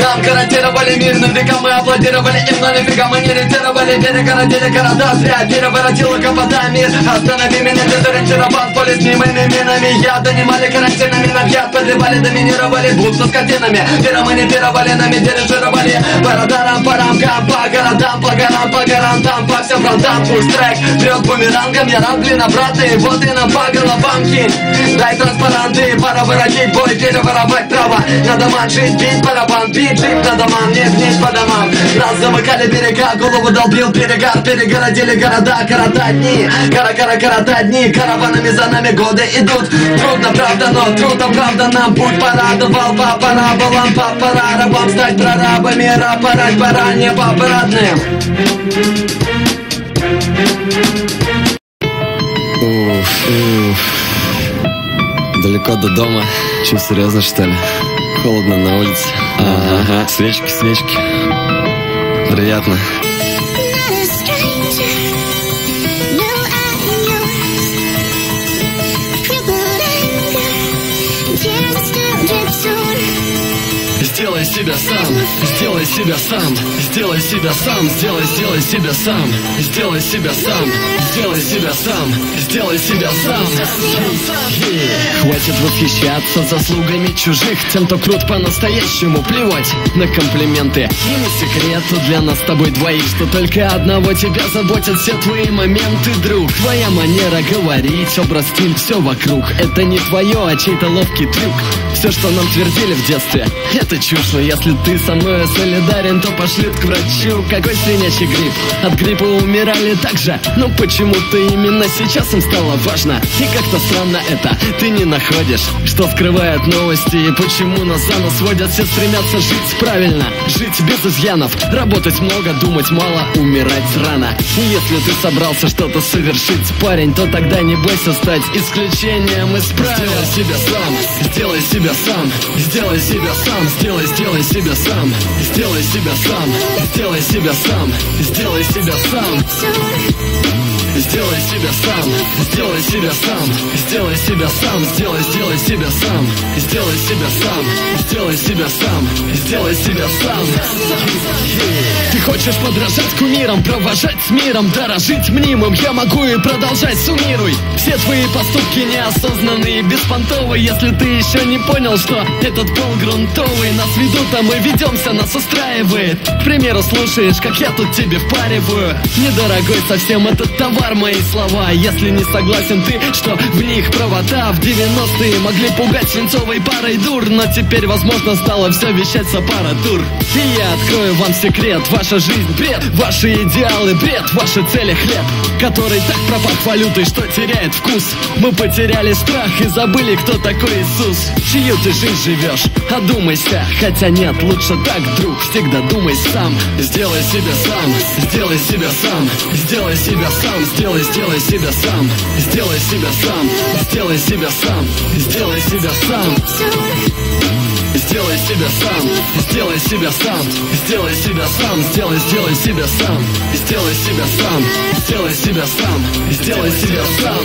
Нам гарантировали мирным векам, мы аплодировали им, но нифига мы не ретировали. Перегородили города, зря переворотила капота мир. Останови меня, дезориентирован полис мнимыми минами. Я донимали карантинами, на яд подливали, доминировали, будто скотинами. Пироманипировали, нами дирижировали. По радарам, по рамкам, по городам, по горам, по гарантам, по всем фронтам. Пусть трек прет бумерангом, я рад, блин, обратный. Вот и нам по головам кинь. Дай транспаранты, пора воротить бой, переворовать право. Надо манжить, бить барабан, бить, жить на домам, не гнить по домам. Нас замыкали берега, голову долбил перегар. Перегородили города, города дни. Города дни, караванами за нами годы идут. Трудно, правда, но трудно, правда, нам путь порадовал. По параболам, по парабам стать прорабами, рапорать пора, не по парадным. Далеко до дома. Че, серьезно, что ли? Холодно на улице. Ага. Свечки. Приятно. Сделай себя сам, сделай себя сам, сделай себя сам, сделай себя сам, сделай себя сам, сделай себя сам, сделай себя сам. Хватит восхищаться заслугами чужих, тем, кто крут по-настоящему, плевать на комплименты. И не секрет для нас с тобой двоих, что только одного тебя заботят все твои моменты, друг. Твоя манера говорить, образ, стиль, все вокруг. Это не твое, а чей-то ловкий трюк. Все, что нам твердили в детстве, это чушь. Но если ты со мной солидарен, то пошлют к врачу. Какой свинячий грипп? От гриппа умирали так же. Но почему-то именно сейчас им стало важно. И как-то странно это, ты не находишь, что скрывает новости. И почему нас за нос водят, все стремятся жить правильно, жить без изъянов, работать много, думать мало, умирать рано. И если ты собрался что-то совершить, парень, то тогда не бойся стать исключением из правил. Сделай себя сам, сделай себя сам, сделай себя сам, сделай себя сам, сделай себя сам, сделай себя сам, сделай себя сам. Сделай себя сам, сделай себя сам, сделай себя сам, сделай себя сам, сделай себя сам, сделай себя сам, сделай себя сам. Ты хочешь подражать кумирам, провожать с миром, дорожить мнимым, я могу и продолжать, суммируй. Все твои поступки неосознанные, беспонтовые. Если ты еще не понял, что этот пол грунтовый, нас ведут, а мы ведемся, нас устраивает. К примеру, слушаешь, как я тут тебе впариваю. Недорогой совсем этот товар, мои слова. Если не согласен ты, что в них провода в 90-е могли пугать свинцовой парой дур, но теперь, возможно, стало все вещать с аппаратур. И я открою вам секрет, ваша жизнь бред, ваши идеалы бред, ваши цели хлеб, который так пропад валютой, что теряет вкус. Мы потеряли страх и забыли, кто такой Иисус. Чью ты жизнь живешь? Одумайся, хотя нет, лучше так, друг, всегда думай сам. Сделай себя сам, сделай себя сам, сделай себя сам, сделай себя сам, сделай себя сам, сделай себя сам, сделай себя сам. Сделай себя сам, сделай себя сам, сделай себя сам, сделай себя сам, сделай себя сам, сделай себя сам, сделай себя сам.